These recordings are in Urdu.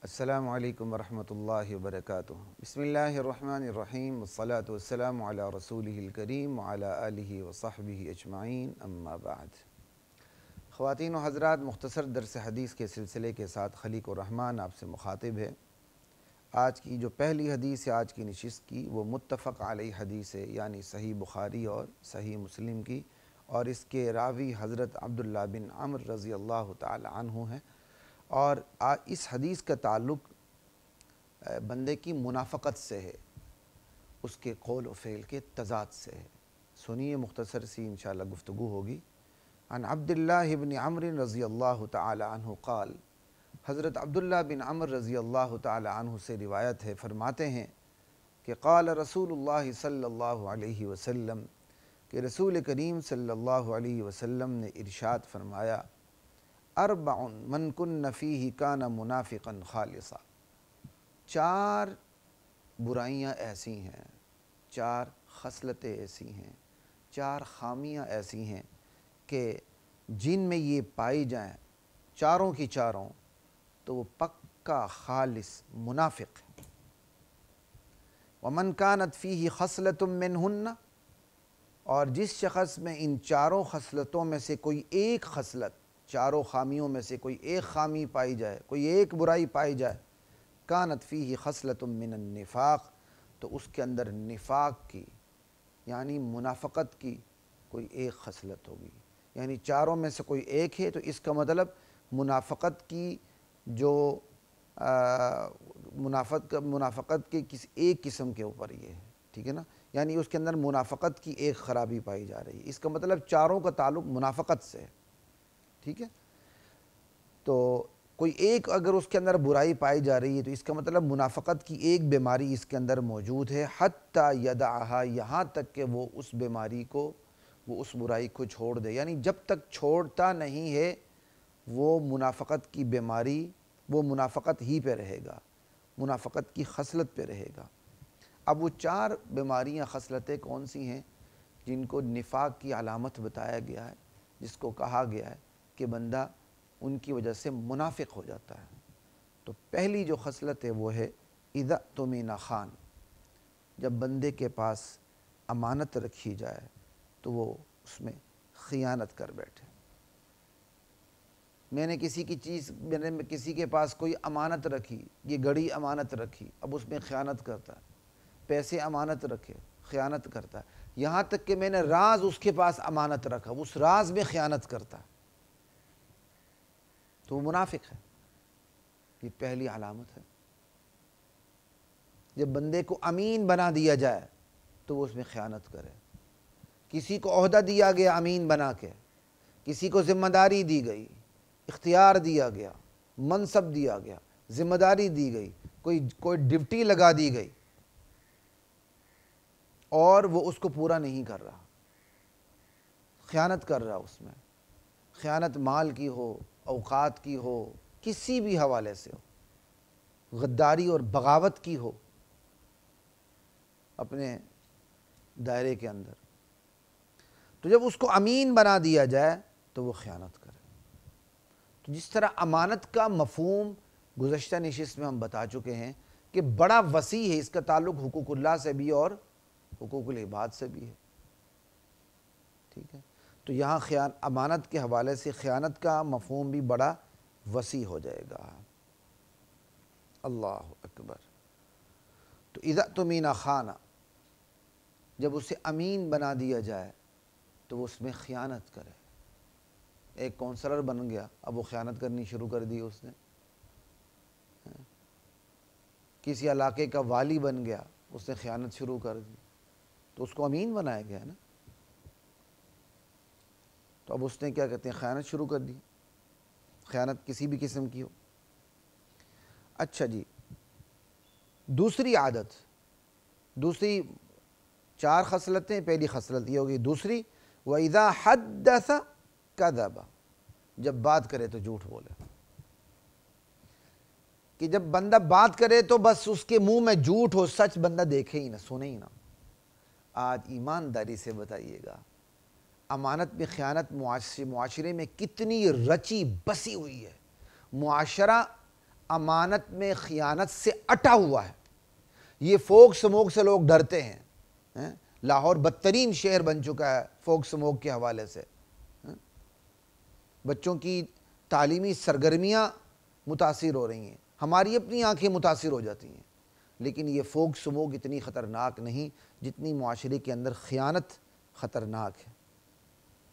السلام علیکم ورحمۃ اللہ وبرکاتہ۔ بسم اللہ الرحمن الرحیم، والصلاة والسلام علی رسولہ الکریم وعلی آلہ وصحبہ اجمعین، اما بعد۔ خواتین و حضرات، مختصر درس حدیث کے سلسلے کے ساتھ خلیق الرحمن آپ سے مخاطب ہے۔ آج کی جو پہلی حدیث ہے آج کی نشست کی، وہ متفق علیہ حدیث ہے، یعنی صحیح بخاری اور صحیح مسلم کی، اور اس کے راوی حضرت عبداللہ بن عمرو رضی اللہ تعالی عنہ ہیں۔ اور اس حدیث کا تعلق بندے کی منافقت سے ہے، اس کے قول و فعل کے تضاد سے ہے۔ سنیے، مختصر سی انشاءاللہ گفتگو ہوگی۔ عن عبداللہ بن عمرو رضی اللہ تعالی عنہ قال، حضرت عبداللہ بن عمرو رضی اللہ تعالی عنہ سے روایت ہے، فرماتے ہیں کہ قال رسول اللہ صلی اللہ علیہ وسلم، کہ رسول کریم صلی اللہ علیہ وسلم نے ارشاد فرمایا، اربع من کن فیہ کان منافقا خالصا، چار برائیاں ایسی ہیں، چار خصلتیں ایسی ہیں، چار خامیاں ایسی ہیں کہ جن میں یہ پائی جائیں چاروں کی چاروں تو وہ پکا خالص منافق ہے۔ ومن کانت فیہ خصلۃ منہن، اور جس شخص میں ان چاروں خصلتوں میں سے کوئی ایک خصلت، چاروں خامیوں میں سے کوئی ایک خامی پائی جائے، کوئی ایک برائی پائی جائے، کانت فیہ خصلۃ من النفاق، تو اس کے اندر نفاق کی یعنی منافقت کی کوئی ایک خصلت ہوگی۔ یعنی چاروں میں سے کوئی ایک ہے تو اس کا مطلب منافقت کی جو منافقت کے کسی ایک قسم کے اوپر یہ ہے، ٹھیک ہے نا، یعنی اس کے اندر منافقت کی ایک خرابی پائی جا رہی ہے۔ اس کا مطلب چاروں کا تعلق منافقت سے ہے، ٹھیک ہے۔ تو کوئی ایک اگر اس کے اندر برائی پائی جا رہی ہے تو اس کا مطلب منافقت کی ایک بیماری اس کے اندر موجود ہے، حتی یدعہا، یہاں تک کہ وہ اس بیماری کو، وہ اس برائی کو چھوڑ دے۔ یعنی جب تک چھوڑتا نہیں ہے وہ منافقت کی بیماری، وہ منافقت ہی پہ رہے گا، منافقت کی خصلت پہ رہے گا۔ اب وہ چار بیماریاں، خصلتیں کون سی ہیں جن کو نفاق کی علامت بتایا گیا ہے، جس کو کہا گیا ہے کہ بندہ ان کی وجہ سے منافق ہو جاتا ہے؟ تو پہلی جو خصلت ہے وہ ہے اذا اؤتمن خان، جب بندے کے پاس امانت رکھی جائے تو وہ اس میں خیانت کر بیٹھے۔ میں نے کسی کی چیز، میں نے کسی کے پاس کوئی امانت رکھی، یہ گھڑی امانت رکھی، اب اس میں خیانت کرتا ہے، پیسے امانت رکھے، خیانت کرتا ہے، یہاں تک کہ میں نے راز اس کے پاس امانت رکھا، اس راز میں خیانت کرتا ہے، تو وہ منافق ہے۔ یہ پہلی علامت ہے۔ جب بندے کو امین بنا دیا جائے تو وہ اس میں خیانت کرے۔ کسی کو عہدہ دیا گیا امین بنا کے، کسی کو ذمہ داری دی گئی، اختیار دیا گیا، منصب دیا گیا، ذمہ داری دی گئی، کوئی ڈیوٹی لگا دی گئی اور وہ اس کو پورا نہیں کر رہا، خیانت کر رہا، اس میں خیانت مال کی ہو، اوقات کی ہو، کسی بھی حوالے سے ہو، غداری اور بغاوت کی ہو اپنے دائرے کے اندر، تو جب اس کو امین بنا دیا جائے تو وہ خیانت کرے۔ تو جس طرح امانت کا مفہوم گزشتہ نشست میں ہم بتا چکے ہیں کہ بڑا وسیع ہے، اس کا تعلق حقوق اللہ سے بھی اور حقوق العباد سے بھی ہے، ٹھیک ہے۔ تو یہاں امانت کے حوالے سے خیانت کا مفہوم بھی بڑا وسیع ہو جائے گا۔ اللہ اکبر۔ تو اذا اؤتمن خان، جب اسے امین بنا دیا جائے تو وہ اس میں خیانت کرے۔ ایک کونسلر بن گیا، اب وہ خیانت کرنی شروع کر دی اس نے۔ کسی علاقے کا والی بن گیا، اس نے خیانت شروع کر دی، تو اس کو امین بنایا گیا ہے نا، تو اب اس نے کیا کہتے ہیں، خیانت شروع کر دی، خیانت کسی بھی قسم کی ہو۔ اچھا جی، دوسری عادت، دوسری چار خصلتیں، پہلی خصلت یہ ہوگی۔ دوسری، وَإِذَا حَدَّثَ كَذَبَ، جب بات کرے تو جھوٹ بولے، کہ جب بندہ بات کرے تو بس اس کے منہ میں جھوٹ ہو، سچ بندہ دیکھے ہی نہ، سنے ہی نہ۔ آج ایمانداری سے بتائیے گا، امانت میں خیانت معاشرے میں کتنی رچی بسی ہوئی ہے۔ معاشرہ امانت میں خیانت سے اٹا ہوا ہے۔ یہ فوک سموک سے لوگ ڈرتے ہیں، لاہور بدترین شہر بن چکا ہے فوک سموک کے حوالے سے، بچوں کی تعلیمی سرگرمیاں متاثر ہو رہی ہیں، ہماری اپنی آنکھیں متاثر ہو جاتی ہیں، لیکن یہ فوک سموک اتنی خطرناک نہیں جتنی معاشرے کے اندر خیانت خطرناک ہے۔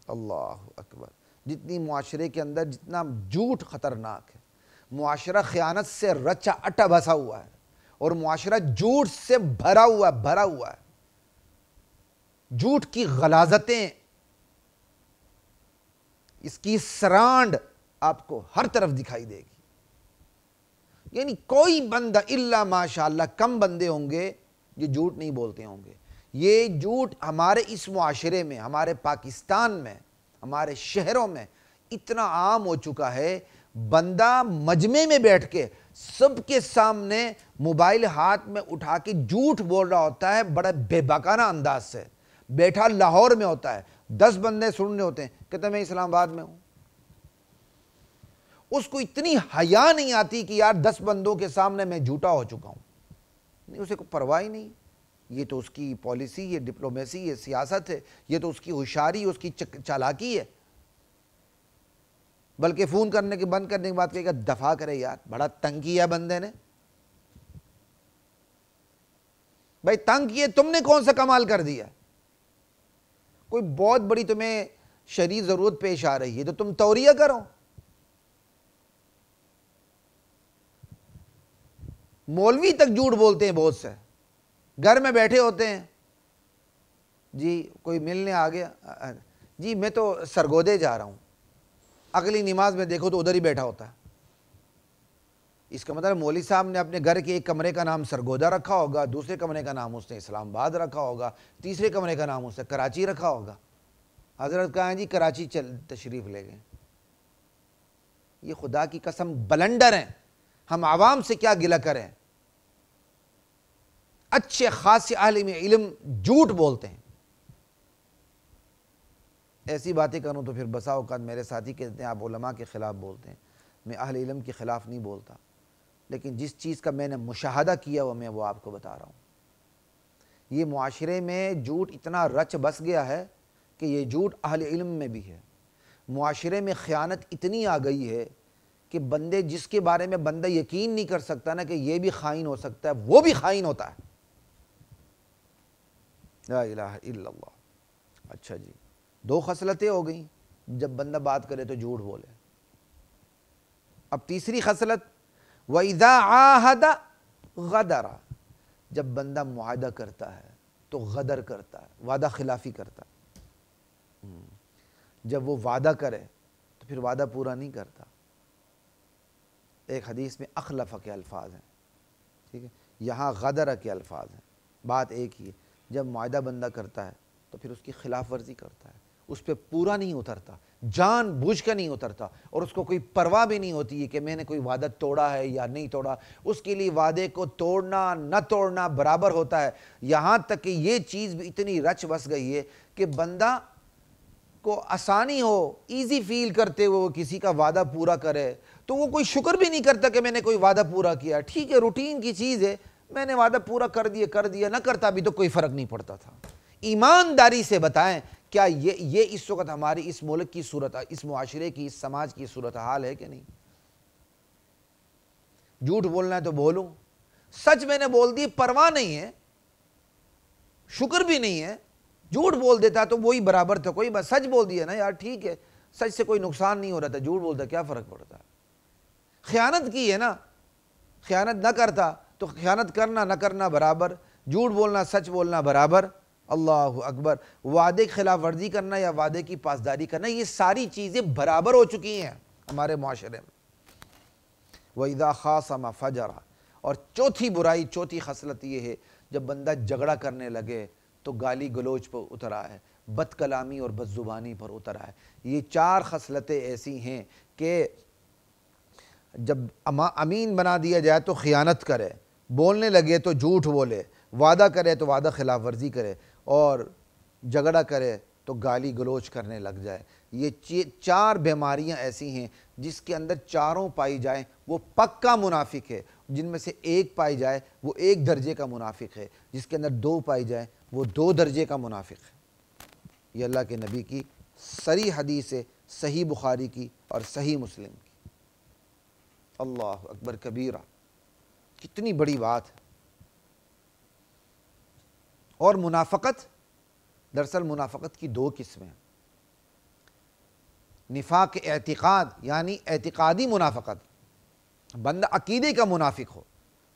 اللہ اکبر، جتنی معاشرے کے اندر جتنا جھوٹ خطرناک ہے، معاشرہ خیانت سے رچا اٹا بسا ہوا ہے اور معاشرہ جھوٹ سے بھرا ہوا ہے۔ جھوٹ کی غلاظتیں، اس کی سرانڈ آپ کو ہر طرف دکھائی دے گی، یعنی کوئی بندہ الا ماشاءاللہ کم بندے ہوں گے جو جھوٹ نہیں بولتے ہوں گے۔ یہ جھوٹ ہمارے اس معاشرے میں، ہمارے پاکستان میں، ہمارے شہروں میں اتنا عام ہو چکا ہے، بندہ مجمع میں بیٹھ کے سب کے سامنے موبائل ہاتھ میں اٹھا کے جھوٹ بول رہا ہوتا ہے، بڑا بے باکانہ انداز سے، بیٹھا لاہور میں ہوتا ہے، 10 بندے سننے ہوتے ہیں، کہتا میں اسلام آباد میں ہوں۔ اس کو اتنی حیا نہیں آتی کہ یار 10 بندوں کے سامنے میں جھوٹا ہو چکا ہوں، اسے کوئی پرواہ ہی نہیں۔ یہ تو اس کی پالیسی، یہ ڈپلومیسی، یہ سیاست ہے، یہ تو اس کی ہوشیاری، اس کی چالاکی ہے۔ بلکہ فون کرنے کے بند کرنے کے بعد کہے گا دفاع کرے یار، بڑا تنگ کیا بندے نے۔ بھائی تنگ کیے، تم نے کون سا کمال کر دیا؟ کوئی بہت بڑی تمہیں شرعی ضرورت پیش آ رہی ہے تو تم توریہ کرو۔ مولوی تک جھوٹ بولتے ہیں بہت سے، گھر میں بیٹھے ہوتے ہیں، جی کوئی ملنے آ گیا، جی میں تو سرگودے جا رہا ہوں، اگلی نماز میں دیکھو تو ادھر ہی بیٹھا ہوتا ہے۔ اس کا مطلب مولوی صاحب نے اپنے گھر کے ایک کمرے کا نام سرگودا رکھا ہوگا، دوسرے کمرے کا نام اس نے اسلام آباد رکھا ہوگا، تیسرے کمرے کا نام اس نے کراچی رکھا ہوگا۔ حضرت کہا جی کراچی تشریف لے گئے۔ یہ خدا کی قسم بلنڈر ہیں، ہم عوام سے کیا گلہ کریں؟ اچھے خاصے عالم علم جھوٹ بولتے ہیں۔ ایسی باتیں کروں تو پھر بسا اوقات میرے ساتھی کہتے ہیں آپ علماء کے خلاف بولتے ہیں، میں اہل علم کے خلاف نہیں بولتا، لیکن جس چیز کا میں نے مشاہدہ کیا میں وہ آپ کو بتا رہا ہوں۔ یہ معاشرے میں جھوٹ اتنا رچ بس گیا ہے کہ یہ جھوٹ اہل علم میں بھی ہے۔ معاشرے میں خیانت اتنی آ گئی ہے کہ بندے جس کے بارے میں بندہ یقین نہیں کر سکتا نا کہ یہ بھی خائن ہو سکتا ہے، وہ بھی خائن ہوتا ہے۔ لا الہ الا اللہ۔ اچھا جی، 2 خصلتیں ہو گئیں، جب بندہ بات کرے تو جھوٹ بولے۔ اب تیسری خصلت وَإِذَا عَاهَدَ غَدَرَ، جب بندہ معاہدہ کرتا ہے تو غدر کرتا ہے، وعدہ خلافی کرتا ہے۔ جب وہ وعدہ کرے تو پھر وعدہ پورا نہیں کرتا۔ ایک حدیث میں اخلف کے الفاظ ہیں، ٹھیک ہے، یہاں غدر کے الفاظ ہیں، بات ایک ہی ہے۔ جب معاہدہ بندہ کرتا ہے تو پھر اس کی خلاف ورزی کرتا ہے، اس پہ پورا نہیں اترتا، جان بوجھ کر نہیں اترتا، اور اس کو کوئی پرواہ بھی نہیں ہوتی ہے کہ میں نے کوئی وعدہ توڑا ہے یا نہیں توڑا۔ اس کے لیے وعدے کو توڑنا نہ توڑنا برابر ہوتا ہے۔ یہاں تک کہ یہ چیز بھی اتنی رچ بس گئی ہے کہ بندہ کو آسانی ہو، ایزی فیل کرتے ہوئے وہ کسی کا وعدہ پورا کرے تو وہ کوئی شکر بھی نہیں کرتا کہ میں نے کوئی وعدہ پورا کیا۔ ٹھیک ہے، روٹین کی چیز ہے، میں نے وعدہ پورا کر دیا، نہ کرتا بھی تو کوئی فرق نہیں پڑتا تھا۔ ایمانداری سے بتائیں کیا یہ اس وقت ہماری اس ملک کی صورت، اس معاشرے کی، اس سماج کی صورتحال ہے کہ نہیں؟ جھوٹ بولنا ہے تو بولوں، سچ میں نے بول دی، پرواہ نہیں ہے، شکر بھی نہیں ہے۔ جھوٹ بول دیتا تو وہی برابر تھا، کوئی بس سچ بول دیا نا یار ٹھیک ہے، سچ سے کوئی نقصان نہیں ہو رہا تھا، جھوٹ بولتا کیا فرق پڑتا ہے؟ خیانت کی ہے نا، خیانت نہ کرتا تو خیانت کرنا نہ کرنا برابر، جھوٹ بولنا سچ بولنا برابر۔ اللہ اکبر، وعدے کی خلاف ورزی کرنا یا وعدے کی پاسداری کرنا، یہ ساری چیزیں برابر ہو چکی ہیں ہمارے معاشرے میں۔ وَإِذَا خَاصَمَ فَجَرَ، اور چوتھی برائی، چوتھی خصلت یہ ہے جب بندہ جھگڑا کرنے لگے تو گالی گلوچ پر اتر آئے، بد کلامی اور بد زبانی پر اتر آئے۔ یہ 4 خصلتیں ایسی ہیں کہ جب امین بنا دیا جائے تو خیانت کرے، بولنے لگے تو جھوٹ بولے، وعدہ کرے تو وعدہ خلاف ورزی کرے، اور جھگڑا کرے تو گالی گلوچ کرنے لگ جائے۔ یہ 4 بیماریاں ایسی ہیں جس کے اندر چاروں پائی جائیں وہ پکا منافق ہے، جن میں سے ایک پائی جائے وہ 1 درجے کا منافق ہے، جس کے اندر 2 پائی جائیں وہ 2 درجے کا منافق ہے۔ یہ اللہ کے نبی کی صریح حدیث ہے، صحیح بخاری کی اور صحیح مسلم کی۔ اللہ اکبر کبیرہ، کتنی بڑی بات ہے۔ اور منافقت، دراصل منافقت کی 2 قسمیں ہیں۔ نفاق اعتقاد یعنی اعتقادی منافقت، بندہ عقیدے کا منافق ہو،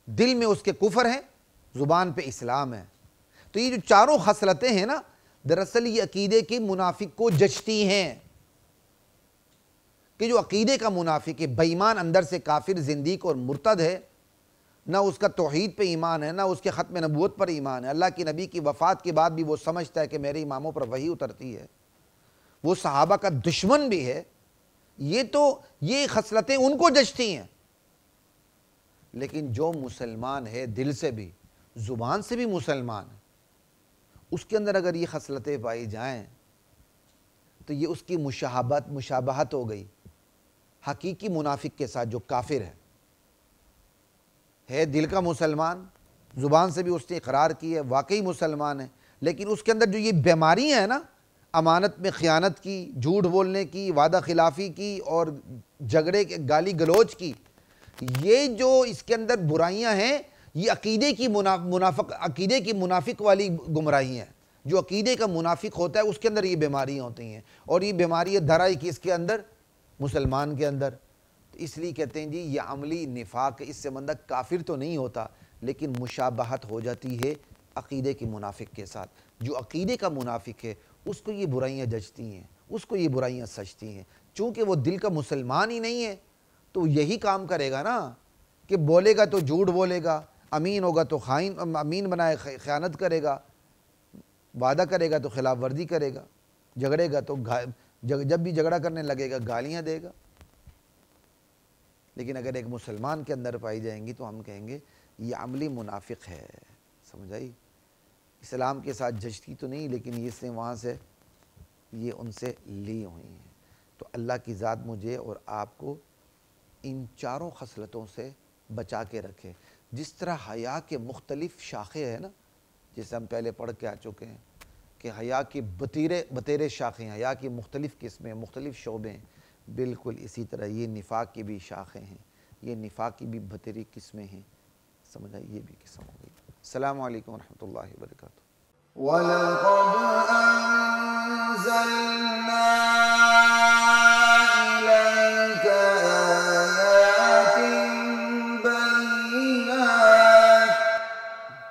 دل میں اس کے کفر ہے، زبان پہ اسلام ہے۔ تو یہ جو چاروں خصلتیں ہیں نا، دراصل یہ عقیدے کے منافق کو جچتی ہیں، کہ جو عقیدے کا منافق ہے، بے ایمان، اندر سے کافر، زندیق اور مرتد ہے، نہ اس کا توحید پہ ایمان ہے، نہ اس کے ختم نبوت پر ایمان ہے، اللہ کی نبی کی وفات کے بعد بھی وہ سمجھتا ہے کہ میرے اماموں پر وحی اترتی ہے، وہ صحابہ کا دشمن بھی ہے، یہ خصلتیں ان کو جچتی ہیں۔ لیکن جو مسلمان ہے دل سے بھی، زبان سے بھی مسلمان ہے، اس کے اندر اگر یہ خصلتیں پائی جائیں تو یہ اس کی مشابہت ہو گئی حقیقی منافق کے ساتھ جو کافر ہے دل کا مسلمان، زبان سے بھی اس نے اقرار کی ہے، واقعی مسلمان ہے، لیکن اس کے اندر جو یہ بیماریاں ہیں نا، امانت میں خیانت کی، جھوٹ بولنے کی، وعدہ خلافی کی اور جھگڑے کے گالی گلوچ کی، یہ جو اس کے اندر برائیاں ہیں، یہ عقیدے کی منافق والی گمراہی ہیں۔ جو عقیدے کا منافق ہوتا ہے اس کے اندر یہ بیماریاں ہوتی ہیں، اور یہ بیماریاں دھرائی کس کے اندر؟ مسلمان کے اندر۔ اس لیے کہتے ہیں جی یہ عملی نفاق، اس سے بندہ کافر تو نہیں ہوتا لیکن مشابہت ہو جاتی ہے عقیدے کی منافق کے ساتھ۔ جو عقیدے کا منافق ہے اس کو یہ برائیاں جچتی ہیں، اس کو یہ برائیاں سچتی ہیں، چونکہ وہ دل کا مسلمان ہی نہیں ہے تو یہی کام کرے گا نا، کہ بولے گا تو جھوٹ بولے گا، امین ہوگا تو امین بنائے خیانت کرے گا، وعدہ کرے گا تو خلاف ورزی کرے گا، جھگڑے گا تو جب بھی جھگڑا کرنے لگے گا گالیاں دے گا۔ لیکن اگر ایک مسلمان کے اندر پائی جائیں گی تو ہم کہیں گے یہ عملی منافق ہے، سمجھ آئی؟ اسلام کے ساتھ جچتی تو نہیں لیکن اس نے وہاں سے یہ ان سے لی ہوئی ہیں۔ تو اللہ کی ذات مجھے اور آپ کو ان چاروں خصلتوں سے بچا کے رکھے۔ جس طرح حیا کے مختلف شاخیں ہیں نا، جسے ہم پہلے پڑھ کے آ چکے ہیں کہ حیا کی بتیرے شاخیں، حیا کی مختلف قسمیں، مختلف شعبیں ہیں، بالکل اسی طرح یہ نفاق کی بھی شاخیں ہیں، یہ نفاق کی بھی بتیری قسمیں ہیں، سمجھ آئی؟ یہ بھی قسم ہو گئی۔ السلام علیکم ورحمۃ اللہ وبرکاتہ۔ وَلَقَدْ أَنزَلْنَا